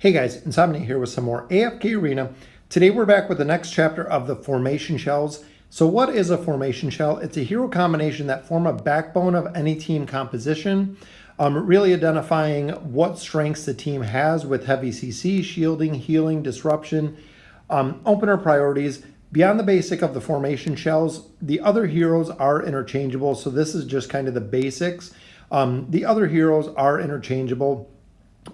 Hey guys, Insomnia here with some more AFK Arena. Today we're back with the next chapter of the formation shells. So what is a formation shell? It's a hero combination that form a backbone of any team composition, really identifying what strengths the team has with heavy CC, shielding, healing, disruption, opener priorities. Beyond the basic of the formation shells, the other heroes are interchangeable, so this is just kind of the basics. The other heroes are interchangeable.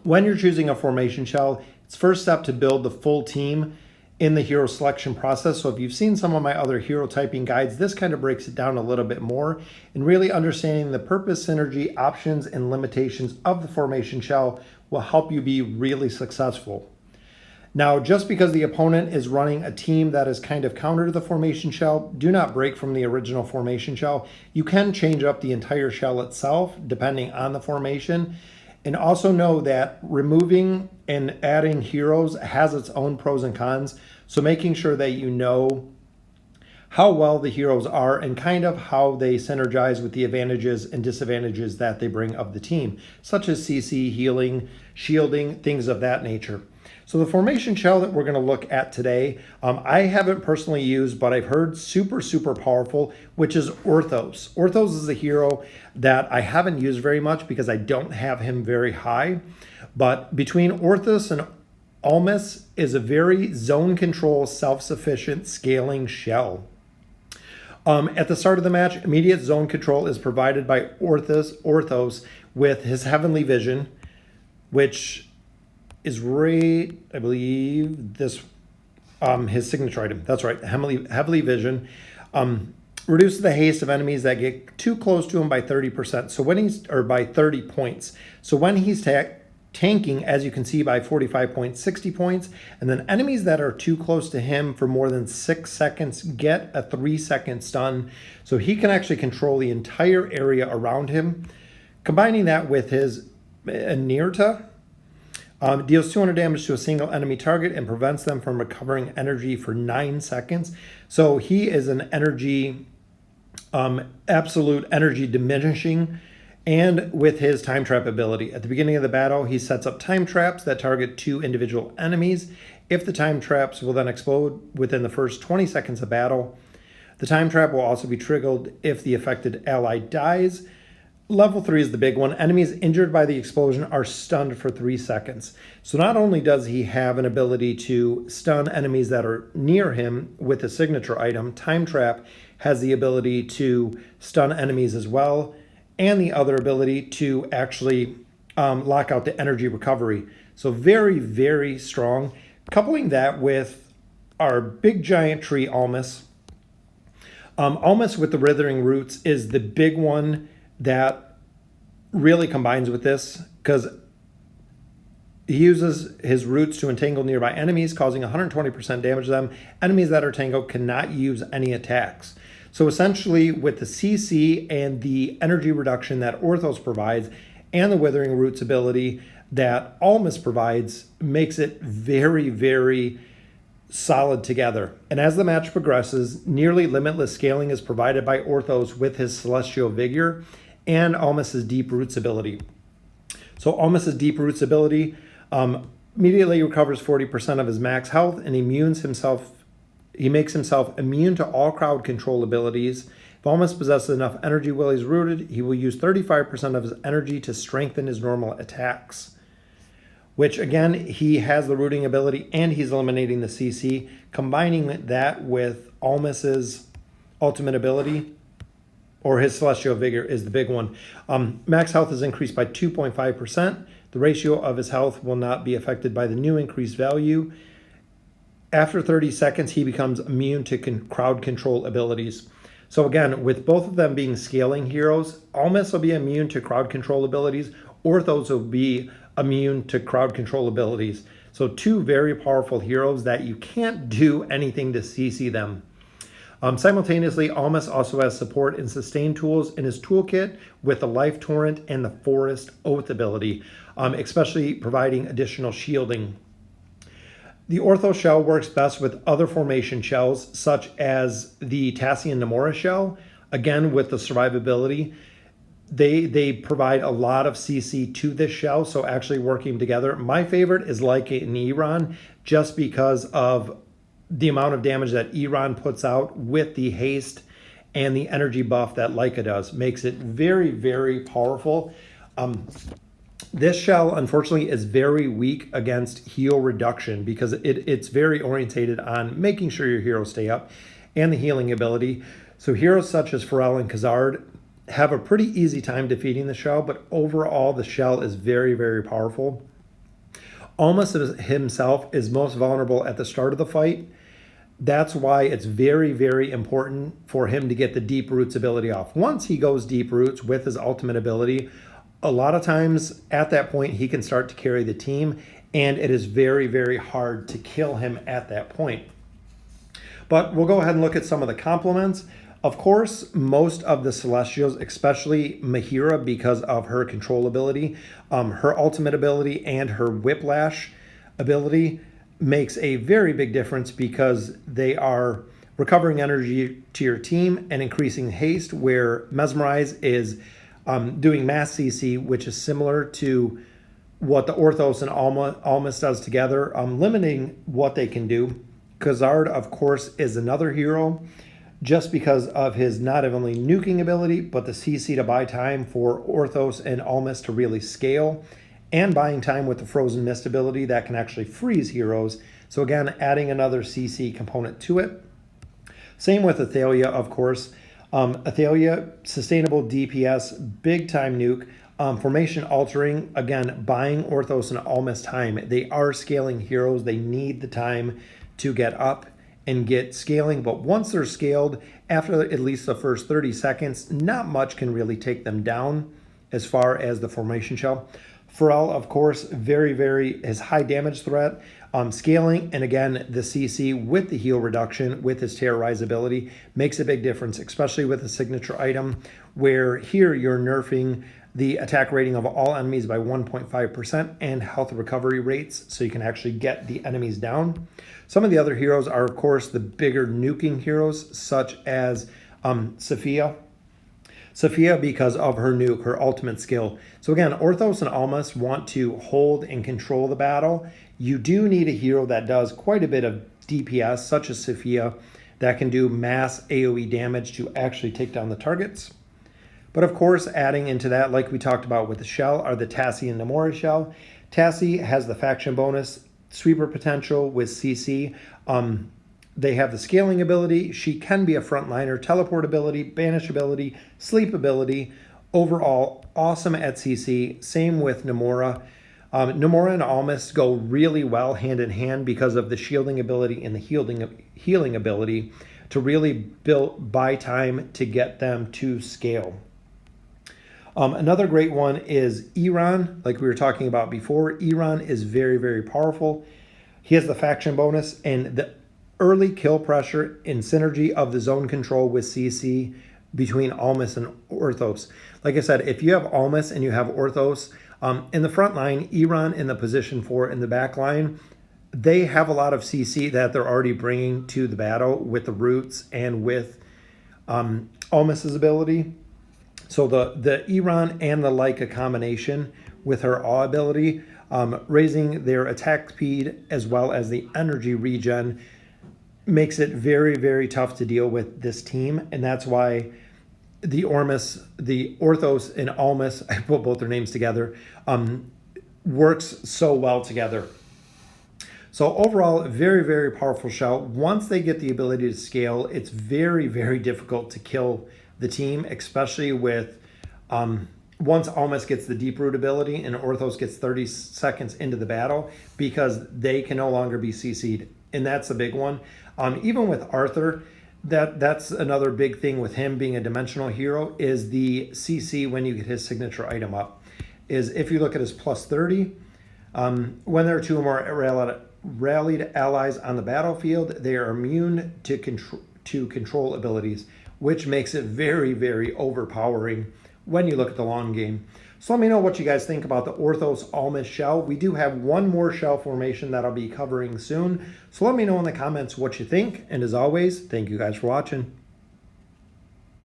When you're choosing a formation shell, it's first step to build the full team in the hero selection process. So if you've seen some of my other hero typing guides, this kind of breaks it down a little bit more, and really understanding the purpose, synergy, options, and limitations of the formation shell will help you be really successful. Now, just because the opponent is running a team that is kind of counter to the formation shell, do not break from the original formation shell. You can change up the entire shell itself depending on the formation. And also know that removing and adding heroes has its own pros and cons. So making sure that you know how well the heroes are and kind of how they synergize with the advantages and disadvantages that they bring of the team, such as CC, healing, shielding, things of that nature. So the formation shell that we're going to look at today, I haven't personally used, but I've heard super powerful, which is Orthos. Orthos is a hero that I haven't used very much because I don't have him very high. But between Orthos and Ulmus is a very zone control, self-sufficient scaling shell. At the start of the match, immediate zone control is provided by Orthos with his Heavenly Vision, which is right, I believe, this his signature item. That's right, Heavenly Vision. Reduces the haste of enemies that get too close to him by 30%. So when he's, or by 30 points. So when he's tanking, as you can see, by 45 points, 60 points, and then enemies that are too close to him for more than 6 seconds get a 3-second stun. So he can actually control the entire area around him. Combining that with his Nirta, deals 200 damage to a single enemy target and prevents them from recovering energy for 9 seconds. So he is an energy, absolute energy diminishing. And with his time trap ability, at the beginning of the battle, he sets up time traps that target 2 individual enemies. If the time traps will then explode within the first 20 seconds of battle, the time trap will also be triggered if the affected ally dies. Level 3 is the big one. Enemies injured by the explosion are stunned for 3 seconds. So not only does he have an ability to stun enemies that are near him with a signature item, Time Trap has the ability to stun enemies as well, and the other ability to actually lock out the energy recovery. So very strong. Coupling that with our big giant tree Ulmus. Ulmus with the Withering Roots is the big one that really combines with this, because he uses his roots to entangle nearby enemies, causing 120% damage to them. Enemies that are tangled cannot use any attacks. So essentially, with the CC and the energy reduction that Orthos provides and the Withering Roots ability that Ulmus provides, makes it very solid together. And as the match progresses, nearly limitless scaling is provided by Orthos with his Celestial Vigor and Ulmus's Deep Roots ability. So Ulmus's Deep Roots ability immediately recovers 40% of his max health and he makes himself immune to all crowd control abilities. If Ulmus possesses enough energy while he's rooted, he will use 35% of his energy to strengthen his normal attacks. Which again, he has the rooting ability and he's eliminating the CC. Combining that with Ulmus's ultimate ability, or his Celestial Vigor, is the big one. Max health is increased by 2.5%. The ratio of his health will not be affected by the new increased value. After 30 seconds, he becomes immune to crowd control abilities. So again, with both of them being scaling heroes, Ulmus will be immune to crowd control abilities. Orthos will be immune to crowd control abilities. So 2 very powerful heroes that you can't do anything to CC them. Simultaneously, Ulmus also has support and sustain tools in his toolkit with the Life Torrent and the Forest Oath ability, especially providing additional shielding. The Orthos shell works best with other formation shells, such as the Tassian Namora shell, again with the survivability. they provide a lot of CC to this shell, so actually working together. My favorite is Leica and Iran, just because of the amount of damage that Iran puts out with the haste and the energy buff that Leica does. Makes it very, very powerful. This shell, unfortunately, is very weak against heal reduction because it's very orientated on making sure your heroes stay up and the healing ability. So heroes such as Pharrell and Khazard have a pretty easy time defeating the shell, but overall the shell is very, very powerful. Ulmus himself is most vulnerable at the start of the fight. That's why it's very, very important for him to get the Deep Roots ability off. Once he goes Deep Roots with his ultimate ability, a lot of times at that point he can start to carry the team, and it is very, very hard to kill him at that point. But we'll go ahead and look at some of the compliments. Of course, most of the Celestials, especially Mahira, because of her control ability, her ultimate ability and her Whiplash ability makes a very big difference because they are recovering energy to your team and increasing haste, where Mesmerize is doing mass CC, which is similar to what the Orthos and Ulmus does together, limiting what they can do. Khazard, of course, is another hero just because of his not only nuking ability, but the CC to buy time for Orthos and Ulmus to really scale, and buying time with the Frozen Mist ability that can actually freeze heroes. So again, adding another CC component to it. Same with Athalia, of course. Athalia, sustainable DPS, big time nuke. Formation altering, again, buying Orthos and Ulmus time. They are scaling heroes. They need the time to get up and get scaling, but once they're scaled, after at least the first 30 seconds, not much can really take them down as far as the formation shell. Pharrell, of course, his high damage threat, scaling, and again, the CC with the heal reduction with his Terrorize ability makes a big difference, especially with a signature item, where here you're nerfing the attack rating of all enemies by 1.5% and health recovery rates, so you can actually get the enemies down. Some of the other heroes are, of course, the bigger nuking heroes, such as Sophia. Sophia, because of her nuke, her ultimate skill. So again, Orthos and Ulmus want to hold and control the battle. You do need a hero that does quite a bit of DPS, such as Sophia, that can do mass AoE damage to actually take down the targets. But of course, adding into that, like we talked about with the shell, are the Tassie and Namora shell. Tassie has the faction bonus, sweeper potential with CC. They have the scaling ability. She can be a frontliner, teleport ability, banish ability, sleep ability. Overall, awesome at CC. Same with Namora. Namora and Ulmus go really well hand in hand because of the shielding ability and the healing ability to really buy time to get them to scale. Another great one is Iran, like we were talking about before. Iran is very, very powerful. He has the faction bonus and the early kill pressure and synergy of the zone control with CC between Ulmus and Orthos. Like I said, if you have Ulmus and you have Orthos in the front line, Iran in the position 4 in the back line, they have a lot of CC that they're already bringing to the battle with the roots and with Ulmus's ability. So the Iran and the Leica combination with her awe ability, raising their attack speed as well as the energy regen, makes it very, very tough to deal with this team. And that's why the Orthos and Ulmus, I put both their names together, works so well together. So overall, very, very powerful shell. Once they get the ability to scale, it's very, very difficult to kill the team, especially with once Ulmus gets the Deep Root ability and Orthos gets 30 seconds into the battle, because they can no longer be CC'd. And that's a big one. Even with Arthur, that's another big thing with him being a dimensional hero, is the CC when you get his signature item up. Is if you look at his plus 30, when there are 2 or more rallied allies on the battlefield, they are immune to control abilities, which makes it very, very overpowering when you look at the long game. So let me know what you guys think about the Orthos Ulmus shell. We do have one more shell formation that I'll be covering soon. So let me know in the comments what you think. And as always, thank you guys for watching.